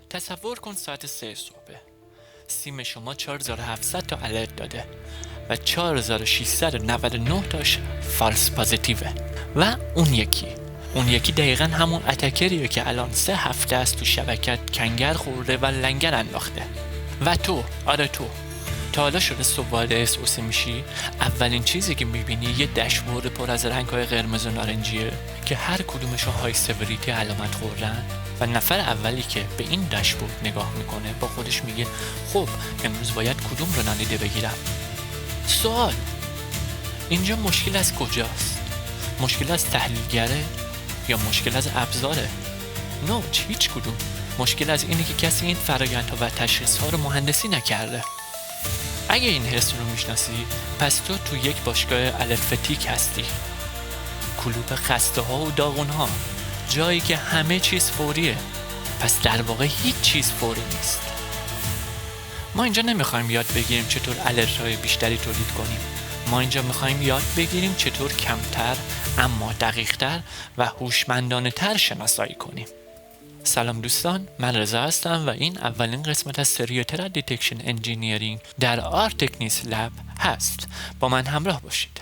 تصور کن ساعت 3 صبح، سیم شما 4700 تا الرت داده و 4699 تاش فالس پازیتیوه. و اون یکی دقیقا همون اتکریه که الان 3 هفته است تو شبکت کنگر خورده و لنگر انداخته. و تو تا حالا شده صبح وارد SOS میشی، اولین چیزی که میبینی یه داشبورد پر از رنگ‌های قرمز و نارنجیه که هر کدومشون های سیوریتی علامت خوردن و نفر اولی که به این داشبورد نگاه میکنه با خودش میگه خب امروز باید کدوم رو نادیده بگیرم؟ سوال، اینجا مشکل از کجاست؟ مشکل از تحلیلگره یا مشکل از ابزاره؟ نه، هیچ کدوم. مشکل از اینه که کسی این فرآیندها و تشخیص‌ها رو مهندسی نکرده. اگه این حس رو میشناسی، پس تو یک باشگاه الفتیک هستی، کلوب خسته ها و داغون ها، جایی که همه چیز فوریه. پس در واقع هیچ چیز فوری نیست. ما اینجا نمیخوایم یاد بگیریم چطور الرت های بیشتری تولید کنیم. ما اینجا میخوایم یاد بگیریم چطور کمتر اما دقیقتر و هوشمندانه تر شناسایی کنیم. سلام دوستان، من رضا هستم و این اولین قسمت از سری ترا دیتکشن انجینیرینگ در آرتکنیس لب هست. با من همراه باشید.